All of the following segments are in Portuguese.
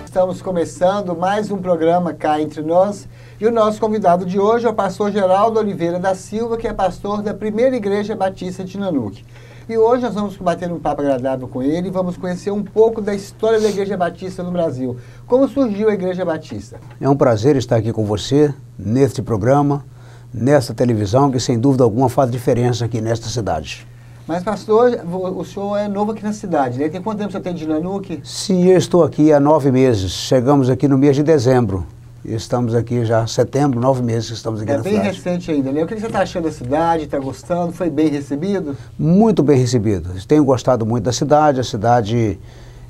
Estamos começando mais um programa Cá Entre Nós e o nosso convidado de hoje é o pastor Geraldo Oliveira da Silva, que é pastor da Primeira Igreja Batista de Nanuque. E hoje nós vamos bater um papo agradável com ele e vamos conhecer um pouco da história da Igreja Batista no Brasil. Como surgiu a Igreja Batista? É um prazer estar aqui com você, neste programa, nessa televisão, que sem dúvida alguma faz diferença aqui nesta cidade. Mas, pastor, o senhor é novo aqui na cidade, né? Tem quanto tempo você tem de Nanuque? Sim, eu estou aqui há 9 meses. Chegamos aqui no mês de dezembro. Estamos aqui já setembro, 9 meses que estamos aqui na cidade. É bem recente ainda, né? O que você está achando da cidade? Está gostando? Foi bem recebido? Muito bem recebido. Tenho gostado muito da cidade. A cidade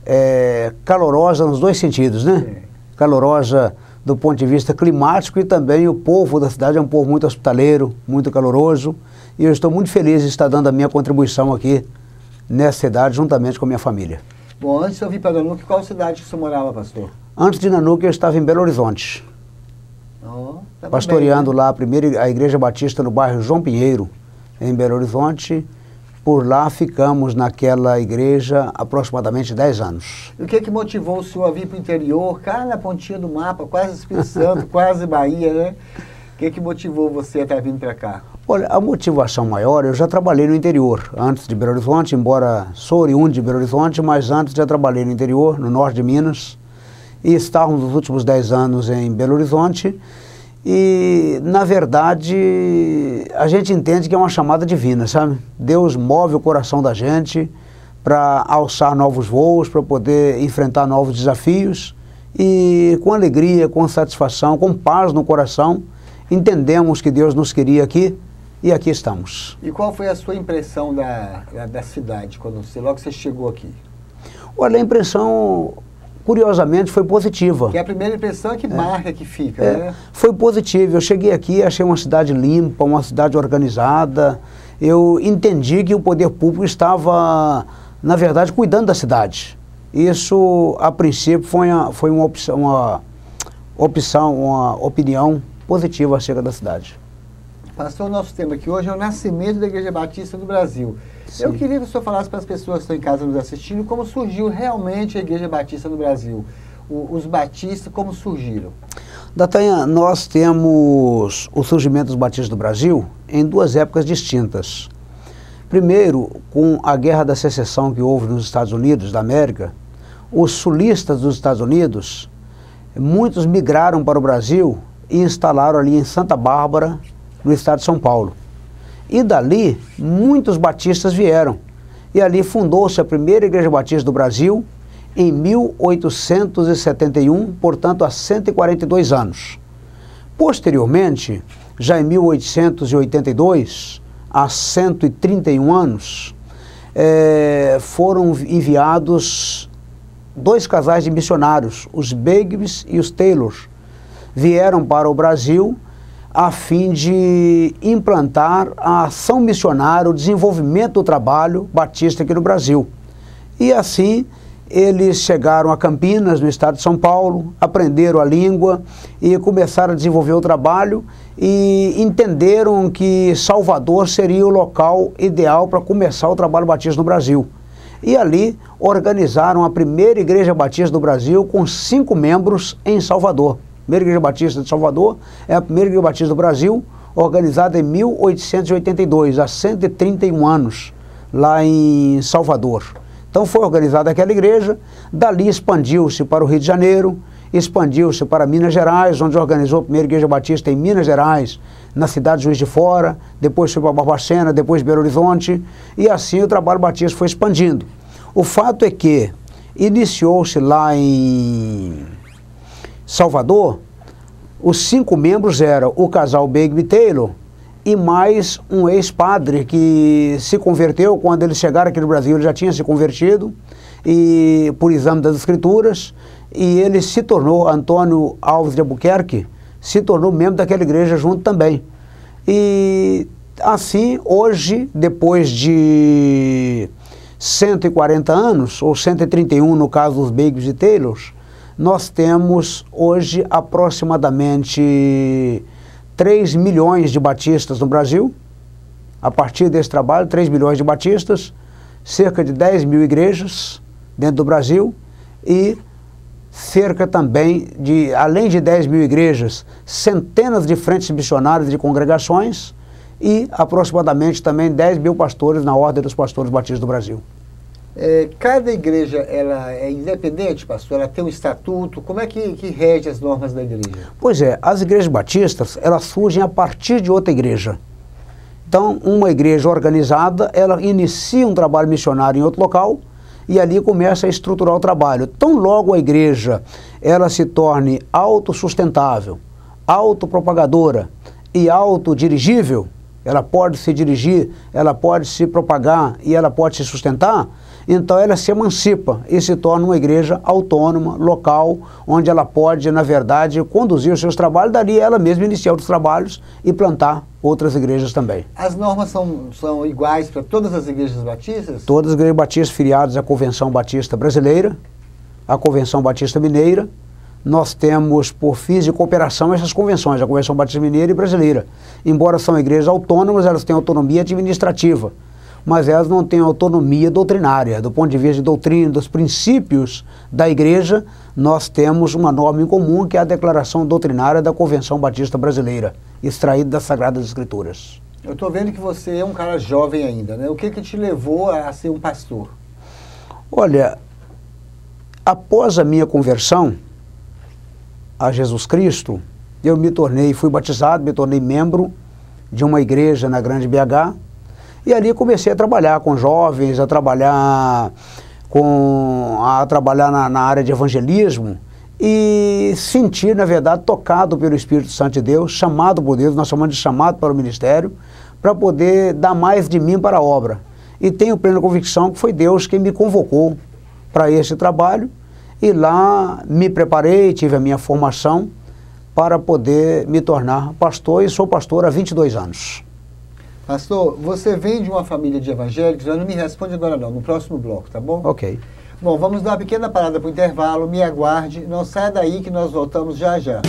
é calorosa nos dois sentidos, né? É. Calorosa do ponto de vista climático e também o povo da cidade é um povo muito hospitaleiro, muito caloroso. E eu estou muito feliz de estar dando a minha contribuição aqui nessa cidade, juntamente com a minha família. Bom, antes de eu vir para Nanuque, qual cidade que você morava, pastor? Antes de Nanuque, eu estava em Belo Horizonte. Pastoreando bem, né? Lá a Igreja Batista no bairro João Pinheiro, em Belo Horizonte. Por lá ficamos naquela igreja aproximadamente 10 anos. E o que motivou o senhor a vir para o interior, cá na pontinha do mapa, quase Espírito Santo, quase Bahia, né? O que motivou você a estar vindo para cá? Olha, a motivação maior, eu já trabalhei no interior, antes de Belo Horizonte, embora sou oriundo de Belo Horizonte, mas antes já trabalhei no interior, no norte de Minas, e estávamos nos últimos 10 anos em Belo Horizonte, e, na verdade, a gente entende que é uma chamada divina, sabe? Deus move o coração da gente para alçar novos voos, para poder enfrentar novos desafios, e com alegria, com satisfação, com paz no coração, entendemos que Deus nos queria aqui e aqui estamos. E qual foi a sua impressão da cidade, logo que você chegou aqui? Olha, a impressão, curiosamente, foi positiva. Que a primeira impressão é que marca, que fica, né? Foi positiva. Eu cheguei aqui, achei uma cidade limpa, uma cidade organizada. Eu entendi que o poder público estava, na verdade, cuidando da cidade. Isso, a princípio, foi uma opinião positiva acerca da cidade. Pastor, o nosso tema aqui hoje é o nascimento da Igreja Batista no Brasil. Sim. Eu queria que o senhor falasse para as pessoas que estão em casa nos assistindo como surgiu realmente a Igreja Batista no Brasil. Os batistas, como surgiram? Datanha, nós temos o surgimento dos batistas do Brasil em duas épocas distintas. Primeiro, com a Guerra da Secessão que houve nos Estados Unidos da América, os sulistas dos Estados Unidos, muitos migraram para o Brasil e instalaram ali em Santa Bárbara, no estado de São Paulo. E dali, muitos batistas vieram. E ali fundou-se a primeira Igreja Batista do Brasil, em 1871, portanto, há 142 anos. Posteriormente, já em 1882, há 131 anos, foram enviados 2 casais de missionários, os Begbs e os Taylor, vieram para o Brasil a fim de implantar a ação missionária, o desenvolvimento do trabalho batista aqui no Brasil. E assim, eles chegaram a Campinas, no estado de São Paulo, aprenderam a língua e começaram a desenvolver o trabalho e entenderam que Salvador seria o local ideal para começar o trabalho batista no Brasil. E ali organizaram a primeira Igreja Batista do Brasil com 5 membros em Salvador. A primeira Igreja Batista de Salvador é a primeira Igreja Batista do Brasil, organizada em 1882, há 131 anos, lá em Salvador. Então foi organizada aquela igreja, dali expandiu-se para o Rio de Janeiro, expandiu-se para Minas Gerais, onde organizou a primeira Igreja Batista em Minas Gerais, na cidade de Juiz de Fora, depois foi para Barbacena, depois Belo Horizonte, e assim o trabalho batista foi expandindo. O fato é que iniciou-se lá em Salvador, os 5 membros eram o casal Begby Taylor e mais um ex-padre que se converteu. Quando eles chegaram aqui no Brasil, ele já tinha se convertido e por exame das escrituras, e ele se tornou, Antônio Alves de Albuquerque, se tornou membro daquela igreja junto também. E assim, hoje, depois de 140 anos, ou 131 no caso dos Baggs e Taylors, nós temos hoje aproximadamente 3 milhões de batistas no Brasil. A partir desse trabalho, 3 milhões de batistas, cerca de 10 mil igrejas dentro do Brasil e cerca também de, além de 10 mil igrejas, centenas de frentes missionárias de congregações e aproximadamente também 10 mil pastores na Ordem dos Pastores Batistas do Brasil. Cada igreja, ela é independente, pastor? Ela tem um estatuto? Como é que rege as normas da igreja? Pois é, as igrejas batistas, elas surgem a partir de outra igreja. Então, uma igreja organizada, ela inicia um trabalho missionário em outro local e ali começa a estruturar o trabalho. Tão logo a igreja, ela se torne autossustentável, autopropagadora e autodirigível, ela pode se dirigir, ela pode se propagar e ela pode se sustentar, então ela se emancipa e se torna uma igreja autônoma, local, onde ela pode, na verdade, conduzir os seus trabalhos, dali ela mesma iniciar outros trabalhos e plantar outras igrejas também. As normas são iguais para todas as igrejas batistas? Todas as igrejas batistas filiadas à Convenção Batista Brasileira, à Convenção Batista Mineira. Nós temos, por fins de cooperação, essas convenções, a Convenção Batista Mineira e Brasileira. Embora são igrejas autônomas, elas têm autonomia administrativa, mas elas não têm autonomia doutrinária. Do ponto de vista de doutrina, dos princípios da igreja, nós temos uma norma em comum, que é a Declaração Doutrinária da Convenção Batista Brasileira, extraída das Sagradas Escrituras. Eu estou vendo que você é um cara jovem ainda, né? O que te levou a ser um pastor? Olha, após a minha conversão a Jesus Cristo, eu fui batizado, me tornei membro de uma igreja na Grande BH, e ali comecei a trabalhar com jovens, a trabalhar na área de evangelismo, e senti, na verdade, tocado pelo Espírito Santo de Deus, chamado por Deus, nós chamamos de chamado para o ministério, para poder dar mais de mim para a obra. E tenho plena convicção que foi Deus quem me convocou para esse trabalho, e lá me preparei, tive a minha formação para poder me tornar pastor, e sou pastor há 22 anos. Pastor, você vem de uma família de evangélicos, não me responde agora não, no próximo bloco, tá bom? Ok. Bom, vamos dar uma pequena parada para o intervalo, me aguarde, não saia daí que nós voltamos já já.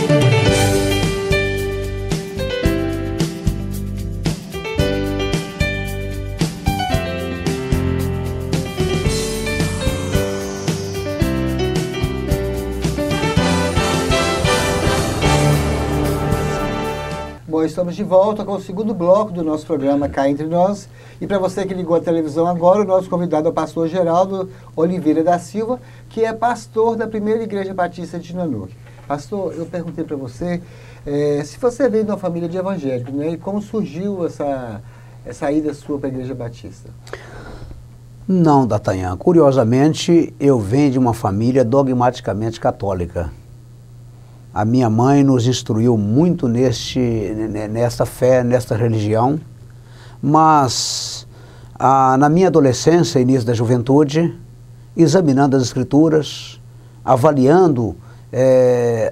Bom, estamos de volta com o segundo bloco do nosso programa Cá Entre Nós. E para você que ligou a televisão agora, o nosso convidado é o pastor Geraldo Oliveira da Silva, que é pastor da Primeira Igreja Batista de Nanuque. Pastor, eu perguntei para você se você veio de uma família de evangélicos, né? E como surgiu essa ida sua para a Igreja Batista? Não, D'Artagnan. Curiosamente, eu venho de uma família dogmaticamente católica. A minha mãe nos instruiu muito nessa fé, nesta religião, mas na minha adolescência, início da juventude, examinando as Escrituras, avaliando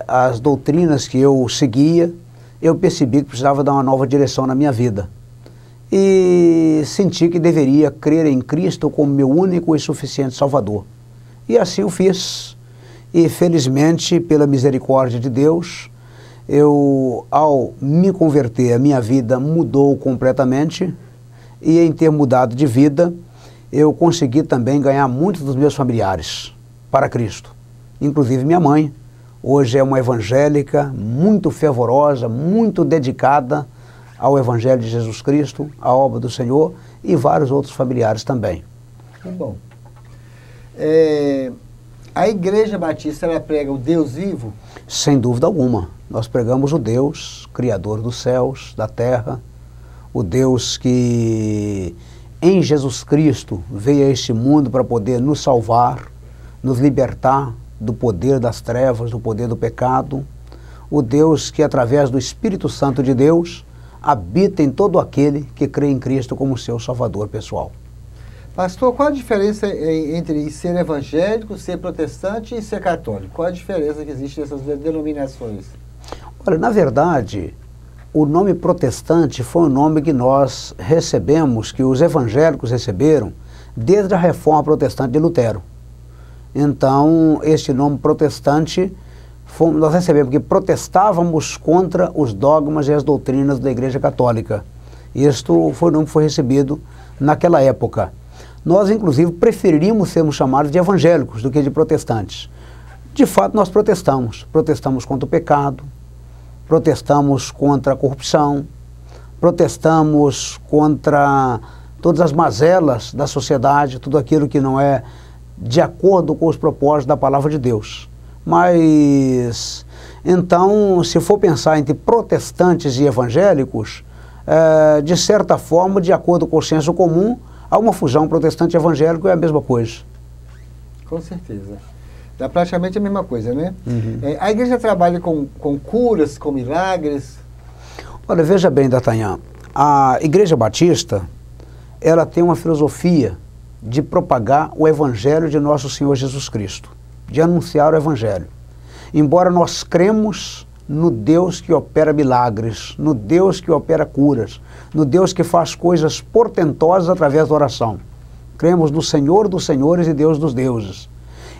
as doutrinas que eu seguia, eu percebi que precisava dar uma nova direção na minha vida. E senti que deveria crer em Cristo como meu único e suficiente Salvador. E assim o fiz. E felizmente, pela misericórdia de Deus, ao me converter, a minha vida mudou completamente, e em ter mudado de vida, eu consegui também ganhar muitos dos meus familiares para Cristo. Inclusive minha mãe, hoje é uma evangélica muito fervorosa, muito dedicada ao Evangelho de Jesus Cristo, à obra do Senhor, e vários outros familiares também. Muito bom. A Igreja Batista, ela prega o Deus vivo? Sem dúvida alguma. Nós pregamos o Deus, Criador dos céus, da terra, o Deus que em Jesus Cristo veio a este mundo para poder nos salvar, nos libertar do poder das trevas, do poder do pecado, o Deus que através do Espírito Santo de Deus habita em todo aquele que crê em Cristo como seu Salvador pessoal. Pastor, qual a diferença entre ser evangélico, ser protestante e ser católico? Qual a diferença que existe nessas denominações? Olha, na verdade, o nome protestante foi um nome que nós recebemos, que os evangélicos receberam, desde a Reforma Protestante de Lutero. Então, este nome protestante, nós recebemos porque protestávamos contra os dogmas e as doutrinas da Igreja Católica. Isto foi o nome que foi recebido naquela época. Nós, inclusive, preferiríamos sermos chamados de evangélicos do que de protestantes. De fato, nós protestamos. Protestamos contra o pecado, protestamos contra a corrupção, protestamos contra todas as mazelas da sociedade, tudo aquilo que não é de acordo com os propósitos da palavra de Deus. Mas, então, se for pensar entre protestantes e evangélicos, de certa forma, de acordo com o senso comum, há uma fusão protestante e evangélico, é a mesma coisa. Com certeza. É praticamente a mesma coisa, né? Uhum. A igreja trabalha com curas, com milagres? Olha, veja bem, D'Artagnan, a Igreja Batista, ela tem uma filosofia de propagar o Evangelho de Nosso Senhor Jesus Cristo, de anunciar o Evangelho. Embora nós cremos no Deus que opera milagres, no Deus que opera curas, no Deus que faz coisas portentosas através da oração. Cremos no Senhor dos senhores e Deus dos deuses.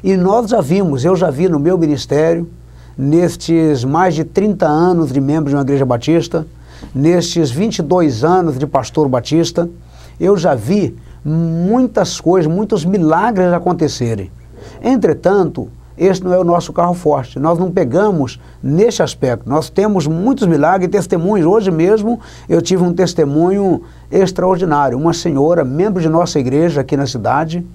E nós já vimos, eu já vi no meu ministério, nestes mais de 30 anos de membro de uma igreja batista, nestes 22 anos de pastor batista, eu já vi muitas coisas, muitos milagres acontecerem. Entretanto, esse não é o nosso carro forte. Nós não pegamos nesse aspecto. Nós temos muitos milagres e testemunhos. Hoje mesmo eu tive um testemunho extraordinário. Uma senhora, membro de nossa igreja aqui na cidade,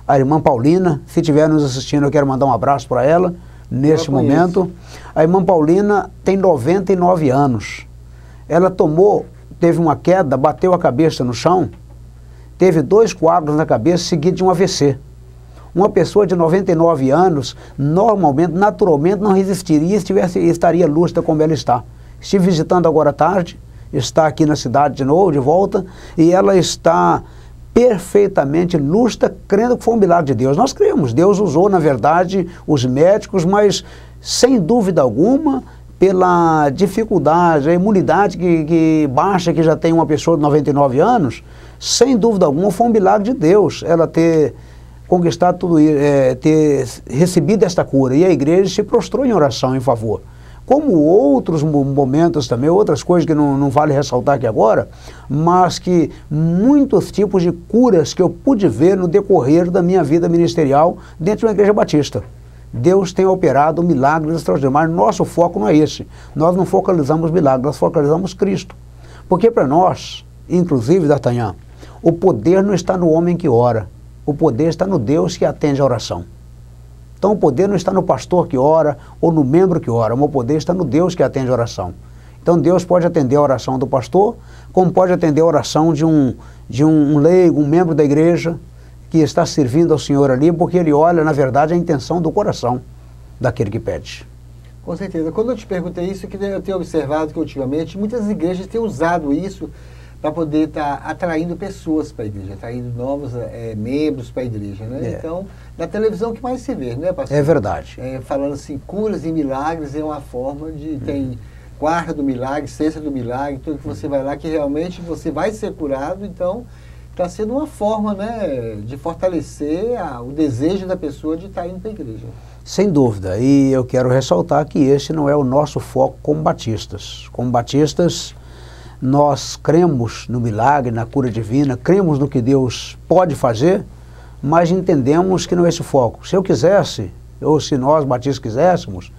a irmã Paulina, se estiver nos assistindo, eu quero mandar um abraço para ela neste momento. A irmã Paulina tem 99 anos. Ela teve uma queda, bateu a cabeça no chão, teve 2 coágulos na cabeça, seguido de um AVC. Uma pessoa de 99 anos, naturalmente não resistiria e estaria lúcida como ela está. Estive visitando agora à tarde, está aqui na cidade de novo, de volta, e ela está perfeitamente lúcida, crendo que foi um milagre de Deus. Nós cremos, Deus usou, na verdade, os médicos, mas, sem dúvida alguma, pela dificuldade, a imunidade baixa que já tem uma pessoa de 99 anos, sem dúvida alguma, foi um milagre de Deus ela ter conquistado tudo isso, ter recebido esta cura. E a igreja se prostrou em oração em favor. Como outros momentos também, outras coisas que não vale ressaltar aqui agora, mas que muitos tipos de curas que eu pude ver no decorrer da minha vida ministerial dentro de uma igreja batista. Deus tem operado milagres extraordinários, mas nosso foco não é esse. Nós não focalizamos milagres, nós focalizamos Cristo. Porque para nós, inclusive, D'Artagnan, o poder não está no homem que ora, o poder está no Deus que atende a oração. Então o poder não está no pastor que ora ou no membro que ora, o poder está no Deus que atende a oração. Então Deus pode atender a oração do pastor, como pode atender a oração de um leigo, um membro da igreja, que está servindo ao Senhor ali, porque ele olha, na verdade, a intenção do coração daquele que pede. Com certeza. Quando eu te perguntei isso, eu tenho observado que ultimamente muitas igrejas têm usado isso para poder estar atraindo pessoas para a igreja, atraindo novos membros para a igreja, né? Então, na televisão o que mais se vê, né, pastor? É verdade. Falando assim, curas e milagres é uma forma de... Tem quarta do milagre, sexta do milagre, tudo que você vai lá, que realmente você vai ser curado, então está sendo uma forma, né, de fortalecer o desejo da pessoa de estar indo para a igreja. Sem dúvida, e eu quero ressaltar que esse não é o nosso foco como batistas. Como batistas, nós cremos no milagre, na cura divina, cremos no que Deus pode fazer, mas entendemos que não é esse o foco. Se eu quisesse, ou se nós batistas quiséssemos,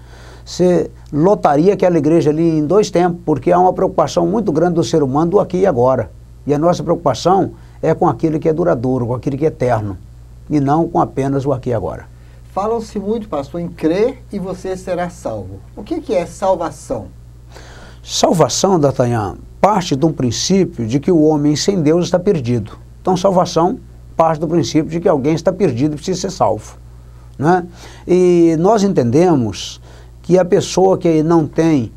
você lotaria aquela igreja ali em 2 tempos, porque há uma preocupação muito grande do ser humano do aqui e agora. E a nossa preocupação é com aquilo que é duradouro, com aquilo que é eterno, e não com apenas o aqui e agora. Falam-se muito, pastor, em crer e você será salvo. O que é salvação? Salvação, D'Artagnan, parte de um princípio de que o homem sem Deus está perdido. Então, salvação parte do princípio de que alguém está perdido e precisa ser salvo, né? E nós entendemos que a pessoa que não tem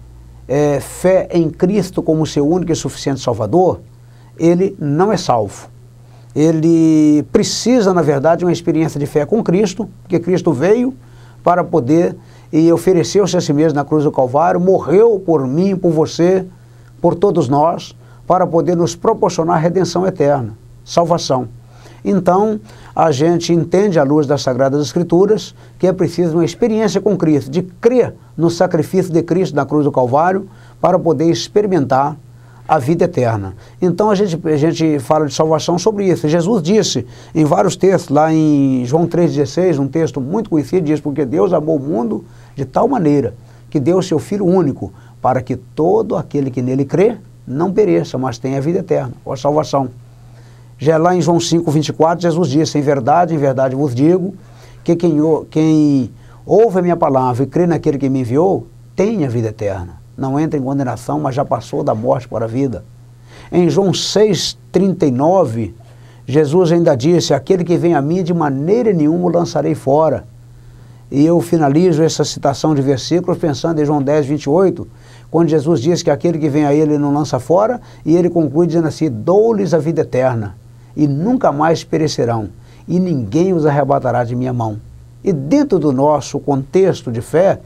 fé em Cristo como seu único e suficiente Salvador, ele não é salvo. Ele precisa, na verdade, de uma experiência de fé com Cristo, porque Cristo veio para poder e ofereceu-se a si mesmo na cruz do Calvário, morreu por mim, por você, por todos nós, para poder nos proporcionar redenção eterna, salvação. Então, a gente entende à luz das Sagradas Escrituras que é preciso uma experiência com Cristo, de crer no sacrifício de Cristo na cruz do Calvário para poder experimentar a vida eterna. Então a gente fala de salvação sobre isso. Jesus disse em vários textos, lá em João 3,16, um texto muito conhecido, diz: porque Deus amou o mundo de tal maneira que deu o seu Filho único, para que todo aquele que nele crê não pereça, mas tenha a vida eterna, ou a salvação. Já lá em João 5,24, Jesus disse: em verdade vos digo, que quem ouve a minha palavra e crê naquele que me enviou, tem a vida eterna. Não entra em condenação, mas já passou da morte para a vida. Em João 6,39, Jesus ainda disse: aquele que vem a mim, de maneira nenhuma o lançarei fora. E eu finalizo essa citação de versículos pensando em João 10,28, quando Jesus diz que aquele que vem a ele não lança fora, e ele conclui dizendo assim: dou-lhes a vida eterna, e nunca mais perecerão, e ninguém os arrebatará de minha mão. E dentro do nosso contexto de fé,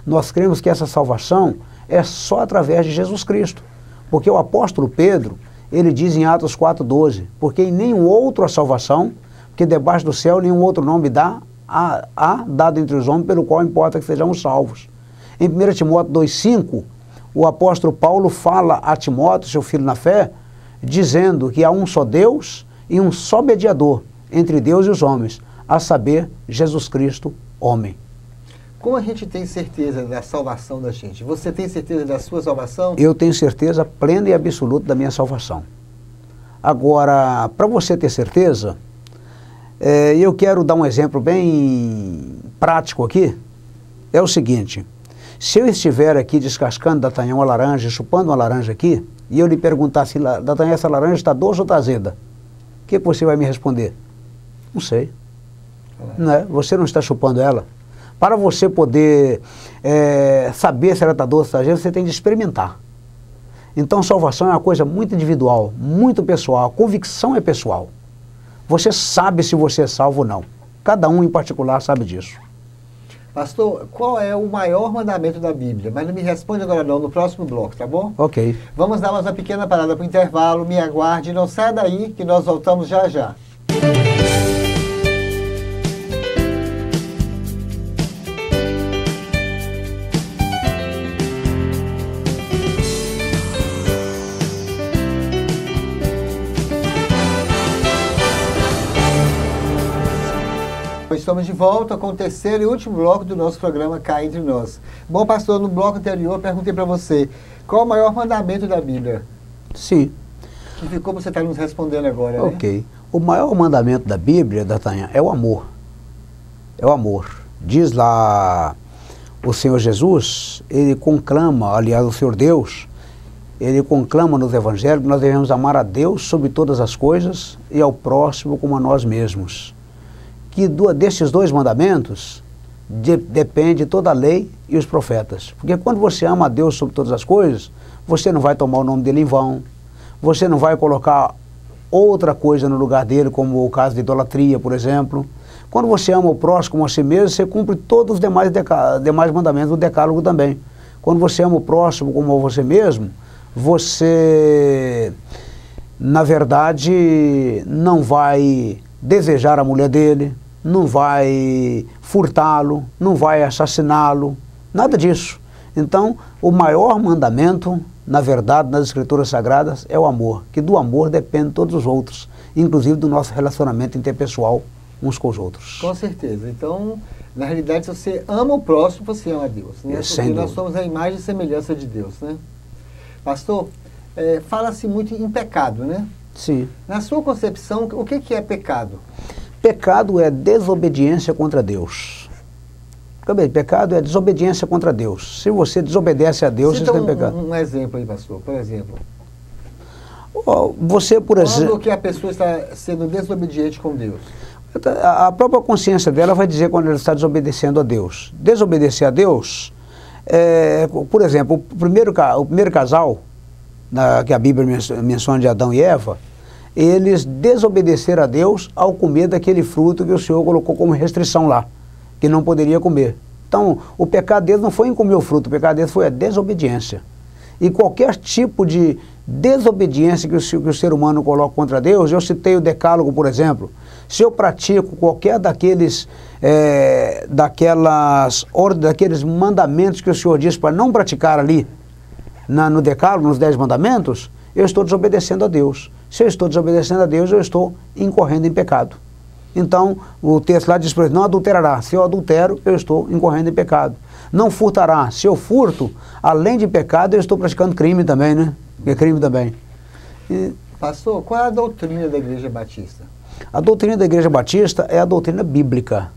nós cremos que essa salvação é só através de Jesus Cristo. Porque o apóstolo Pedro, ele diz em Atos 4,12, porque em nenhum outro a salvação, porque debaixo do céu nenhum outro nome há dado entre os homens, pelo qual importa que sejamos salvos. Em 1 Timóteo 2,5, o apóstolo Paulo fala a Timóteo, seu filho na fé, dizendo que há um só Deus e um só mediador entre Deus e os homens, a saber, Jesus Cristo, homem. Como a gente tem certeza da salvação da gente? Você tem certeza da sua salvação? Eu tenho certeza plena e absoluta da minha salvação. Agora, para você ter certeza, eu quero dar um exemplo bem prático aqui. É o seguinte: se eu estiver aqui descascando, D'Artagnan, uma laranja, chupando uma laranja aqui, e eu lhe perguntar assim: D'Artagnan, essa laranja está doce ou está azeda? O que você vai me responder? Não sei. Não é? Você não está chupando ela. Para você poder saber se ela está doce ou está azeda, você tem de experimentar. Então, salvação é uma coisa muito individual, muito pessoal. A convicção é pessoal. Você sabe se você é salvo ou não. Cada um em particular sabe disso. Pastor, qual é o maior mandamento da Bíblia? Mas não me responde agora não, no próximo bloco, tá bom? Ok. Vamos dar uma pequena parada para o intervalo, me aguarde, não saia daí que nós voltamos já já. Estamos de volta com o terceiro e último bloco do nosso programa Cá Entre Nós. Bom, pastor, no bloco anterior eu perguntei para você qual o maior mandamento da Bíblia. Sim. Que ficou você está nos respondendo agora, Ok. Né? O maior mandamento da Bíblia, D'Artagnan, é o amor. É o amor. Diz lá o Senhor Jesus, ele conclama, aliás, o Senhor Deus, ele conclama nos evangelhos que nós devemos amar a Deus sobre todas as coisas e ao próximo como a nós mesmos. Que destes dois mandamentos depende toda a lei e os profetas. Porque quando você ama a Deus sobre todas as coisas, você não vai tomar o nome dele em vão, você não vai colocar outra coisa no lugar dele, como o caso de idolatria, por exemplo. Quando você ama o próximo como a si mesmo, você cumpre todos os demais mandamentos do decálogo também. Quando você ama o próximo como a você mesmo, você, na verdade, não vai desejar a mulher dele, não vai furtá-lo, não vai assassiná-lo, nada disso. Então, o maior mandamento, na verdade, nas Escrituras Sagradas, é o amor, que do amor dependem todos os outros, inclusive do nosso relacionamento interpessoal uns com os outros. Com certeza. Então, na realidade, se você ama o próximo, você ama a Deus, né? Porque nós somos a imagem e semelhança de Deus, né? Pastor, fala-se muito em pecado, né? Sim. Na sua concepção, o que é pecado? Pecado é desobediência contra Deus. Pecado é desobediência contra Deus. Se você desobedece a Deus, você tem pecado. Um exemplo aí, pastor, por exemplo. Você, por exemplo... Quando que a pessoa está sendo desobediente com Deus? A própria consciência dela vai dizer quando ela está desobedecendo a Deus. Desobedecer a Deus, por exemplo, o primeiro casal, que a Bíblia menciona de Adão e Eva, eles desobedeceram a Deus ao comer daquele fruto que o Senhor colocou como restrição lá, que não poderia comer. Então, o pecado deles não foi em comer o fruto, o pecado deles foi a desobediência. E qualquer tipo de desobediência que o ser humano coloca contra Deus, eu citei o decálogo, por exemplo. Se eu pratico qualquer daqueles mandamentos que o Senhor diz para não praticar ali, no decálogo, nos 10 mandamentos, eu estou desobedecendo a Deus. Se eu estou desobedecendo a Deus, eu estou incorrendo em pecado. Então, o texto lá diz, por exemplo, não adulterará. Se eu adultero, eu estou incorrendo em pecado. Não furtará. Se eu furto, além de pecado, eu estou praticando crime também, né? É crime também. Pastor, qual é a doutrina da Igreja Batista? A doutrina da Igreja Batista é a doutrina bíblica.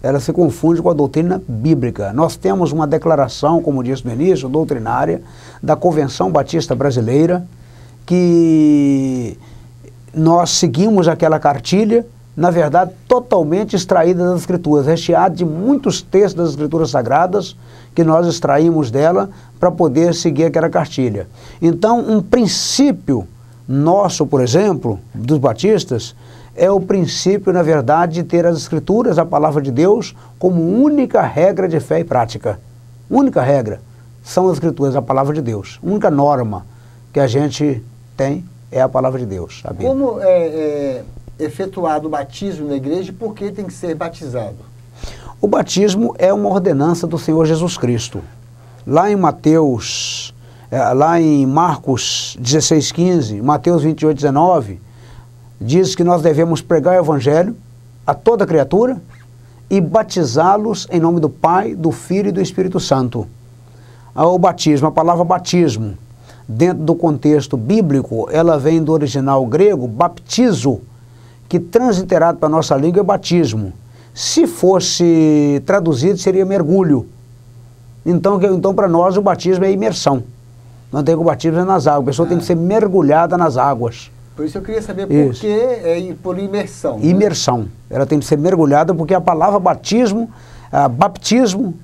Ela se confunde com a doutrina bíblica. Nós temos uma declaração, como disse no início, doutrinária, da Convenção Batista Brasileira, que nós seguimos aquela cartilha, na verdade, totalmente extraída das Escrituras, recheada de muitos textos das Escrituras Sagradas, que nós extraímos dela para poder seguir aquela cartilha. Então, um princípio nosso, por exemplo, dos batistas, é o princípio, na verdade, de ter as Escrituras, a Palavra de Deus, como única regra de fé e prática. Única regra são as Escrituras, a Palavra de Deus. A única norma que a gente tem é a Palavra de Deus. A Bíblia. Como é efetuado o batismo na igreja e por que tem que ser batizado? O batismo é uma ordenança do Senhor Jesus Cristo. Lá em Marcos 16:15, Mateus 28:19, diz que nós devemos pregar o Evangelho a toda criatura e batizá-los em nome do Pai, do Filho e do Espírito Santo. O batismo, a palavra batismo, dentro do contexto bíblico, ela vem do original grego, baptizo, que transliterado para a nossa língua é batismo. Se fosse traduzido, seria mergulho. Então para nós, o batismo é imersão. Não tem que o batismo é nas águas, a pessoa tem que ser mergulhada nas águas. Por isso eu queria saber por que por imersão. Imersão. Né? Ela tem que ser mergulhada porque a palavra batismo, baptismo,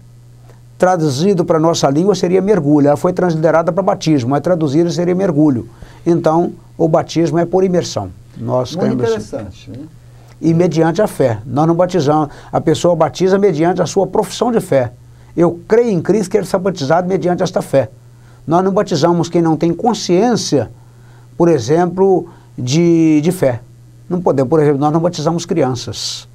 traduzido para a nossa língua seria mergulho. Ela foi transliterada para batismo, mas traduzida seria mergulho. Então, o batismo é por imersão. Nós muito interessante. Né? E mediante a fé. Nós não batizamos. A pessoa batiza mediante a sua profissão de fé. Eu creio em Cristo, quero ser batizado mediante esta fé. Nós não batizamos quem não tem consciência, por exemplo, de fé. Não podemos, por exemplo, nós não batizamos crianças.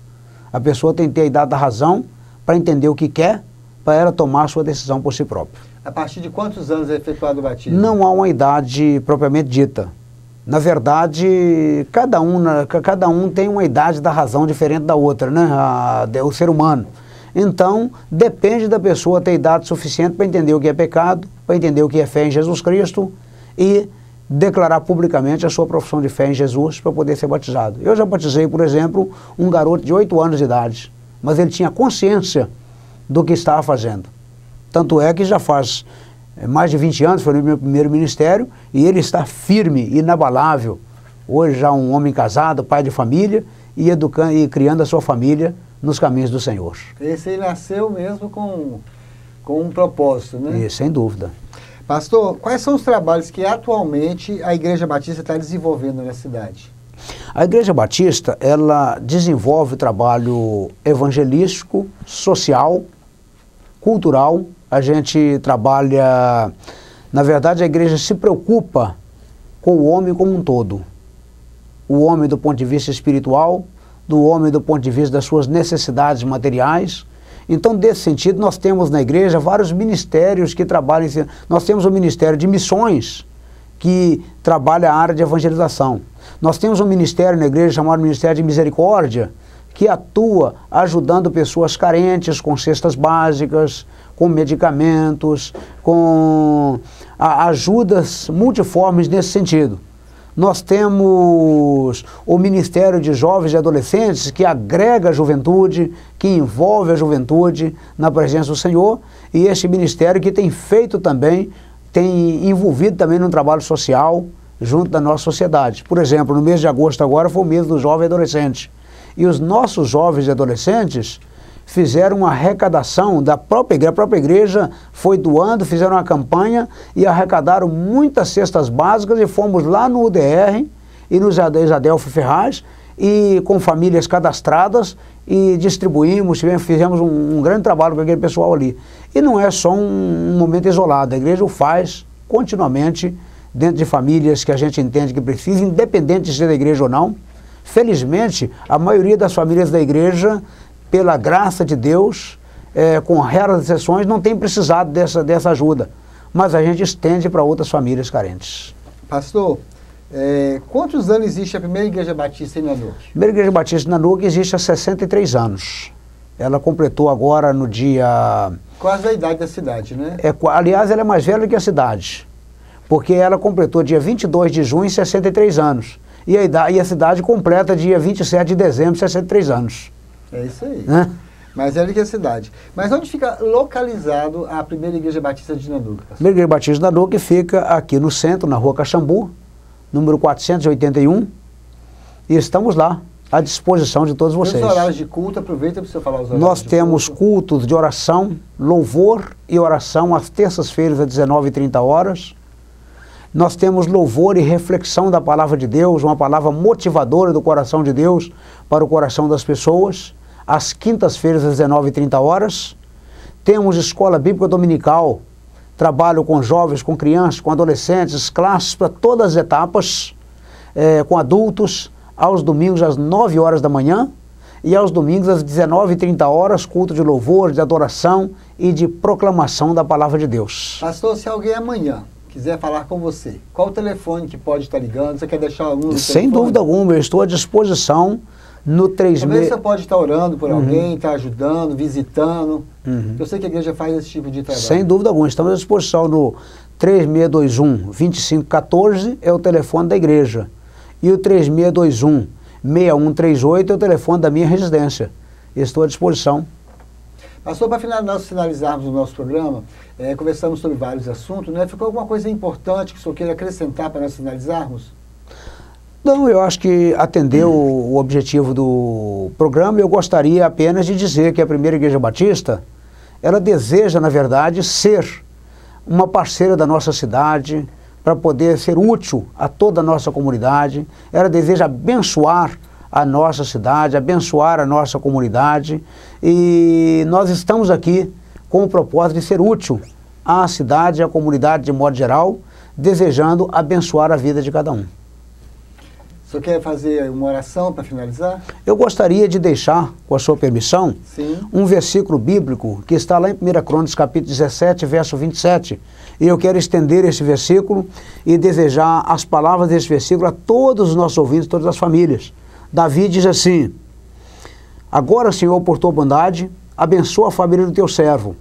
A pessoa tem que ter a idade da razão para entender o que quer, para ela tomar a sua decisão por si própria. A partir de quantos anos é efetuado o batismo? Não há uma idade propriamente dita. Na verdade, cada um tem uma idade da razão diferente da outra, né? O ser humano. Então, depende da pessoa ter idade suficiente para entender o que é pecado, para entender o que é fé em Jesus Cristo e declarar publicamente a sua profissão de fé em Jesus para poder ser batizado. Eu já batizei, por exemplo, um garoto de 8 anos de idade, mas ele tinha consciência do que estava fazendo. Tanto é que já faz mais de 20 anos, foi no meu primeiro ministério, e ele está firme, inabalável. Hoje já um homem casado, pai de família, e educando e criando a sua família nos caminhos do Senhor. Esse aí nasceu mesmo com um propósito, né? Isso, sem dúvida. Pastor, quais são os trabalhos que atualmente a Igreja Batista está desenvolvendo na cidade? A Igreja Batista, ela desenvolve trabalho evangelístico, social, cultural. A gente trabalha, na verdade a igreja se preocupa com o homem como um todo. O homem do ponto de vista espiritual, do homem do ponto de vista das suas necessidades materiais. Então, desse sentido, nós temos na igreja vários ministérios que trabalham. Nós temos o Ministério de Missões, que trabalha a área de evangelização. Nós temos um ministério na igreja chamado Ministério de Misericórdia, que atua ajudando pessoas carentes com cestas básicas, com medicamentos, com ajudas multiformes nesse sentido. Nós temos o Ministério de Jovens e Adolescentes, que agrega a juventude, que envolve a juventude na presença do Senhor, e este ministério que tem feito também, tem envolvido também no trabalho social junto da nossa sociedade. Por exemplo, no mês de agosto agora foi o mês do jovem e adolescente. E os nossos jovens e adolescentes fizeram uma arrecadação da própria igreja. A própria igreja foi doando, fizeram uma campanha e arrecadaram muitas cestas básicas e fomos lá no UDR e no Isadelfo Ferraz e com famílias cadastradas e distribuímos, fizemos um grande trabalho com aquele pessoal ali. E não é só um momento isolado, a igreja o faz continuamente dentro de famílias que a gente entende que precisa, independente de ser da igreja ou não. Felizmente, a maioria das famílias da igreja, pela graça de Deus, com raras exceções, não tem precisado dessa ajuda. Mas a gente estende para outras famílias carentes. Pastor, quantos anos existe a primeira igreja batista em Nanuque? A primeira igreja batista em Nanuque existe há 63 anos. Ela completou agora no dia... Quase a idade da cidade, né? Aliás, ela é mais velha que a cidade, porque ela completou dia 22 de junho, 63 anos. E a cidade completa dia 27 de dezembro, 63 anos. É isso aí. Né? Mais velha que a cidade. Mas onde fica localizado a primeira igreja batista de Nanuque? A primeira igreja batista de Nanuque fica aqui no centro, na rua Caxambu, número 481. E estamos lá, à disposição de todos vocês. Os horários de culto, aproveita para você falar os horários. Nós temos cultos de oração, louvor e oração às terças-feiras às 19h30. Nós temos louvor e reflexão da palavra de Deus, uma palavra motivadora do coração de Deus para o coração das pessoas, às quintas-feiras às 19h30. Temos escola bíblica dominical, trabalho com jovens, com crianças, com adolescentes, classes para todas as etapas, com adultos, aos domingos às 9h da manhã e aos domingos às 19h30, culto de louvor, de adoração e de proclamação da palavra de Deus. Pastor, se alguém amanhã quiser falar com você, qual o telefone que pode estar ligando? Você quer deixar algum telefone? Sem dúvida alguma, eu estou à disposição no 36... Talvez você pode estar orando por alguém, estar ajudando, visitando. Eu sei que a igreja faz esse tipo de trabalho. Sem dúvida alguma, estamos à disposição no 3621-2514, é o telefone da igreja. E o 3621-6138 é o telefone da minha residência. Estou à disposição. Pastor, para nós finalizarmos o nosso programa, conversamos sobre vários assuntos, né? Ficou alguma coisa importante que o senhor queira acrescentar para nós finalizarmos? Não, eu acho que atendeu o objetivo do programa. Eu gostaria apenas de dizer que a Primeira Igreja Batista, ela deseja, na verdade, ser uma parceira da nossa cidade, para poder ser útil a toda a nossa comunidade. Ela deseja abençoar a nossa cidade, abençoar a nossa comunidade, e nós estamos aqui com o propósito de ser útil à cidade e à comunidade de modo geral, desejando abençoar a vida de cada um. O senhor quer fazer uma oração para finalizar? Eu gostaria de deixar, com a sua permissão, um versículo bíblico que está lá em 1 Crônicas, capítulo 17, verso 27. E eu quero estender esse versículo e desejar as palavras desse versículo a todos os nossos ouvintes, todas as famílias. Davi diz assim: agora, Senhor, por tua bondade, abençoa a família do teu servo,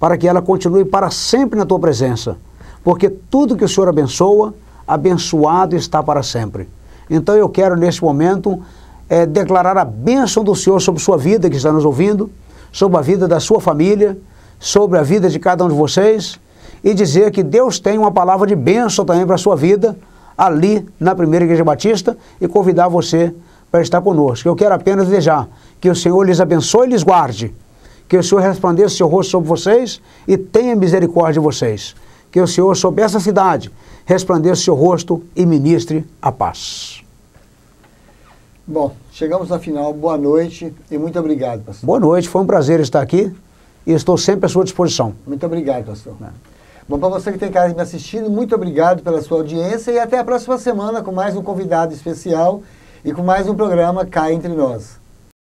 para que ela continue para sempre na tua presença, porque tudo que o Senhor abençoa, abençoado está para sempre. Então eu quero neste momento declarar a bênção do Senhor sobre sua vida que está nos ouvindo, sobre a vida da sua família, sobre a vida de cada um de vocês, e dizer que Deus tem uma palavra de bênção também para a sua vida, ali na Primeira Igreja Batista, e convidar você para estar conosco. Eu quero apenas desejar que o Senhor lhes abençoe e lhes guarde, que o Senhor resplandeça o seu rosto sobre vocês e tenha misericórdia de vocês. Que o Senhor, sobre essa cidade, resplandeça o seu rosto e ministre a paz. Bom, chegamos ao final. Boa noite e muito obrigado, pastor. Boa noite, foi um prazer estar aqui e estou sempre à sua disposição. Muito obrigado, pastor. Bom, para você que tem casa me assistindo, muito obrigado pela sua audiência e até a próxima semana com mais um convidado especial e com mais um programa Cá Entre Nós.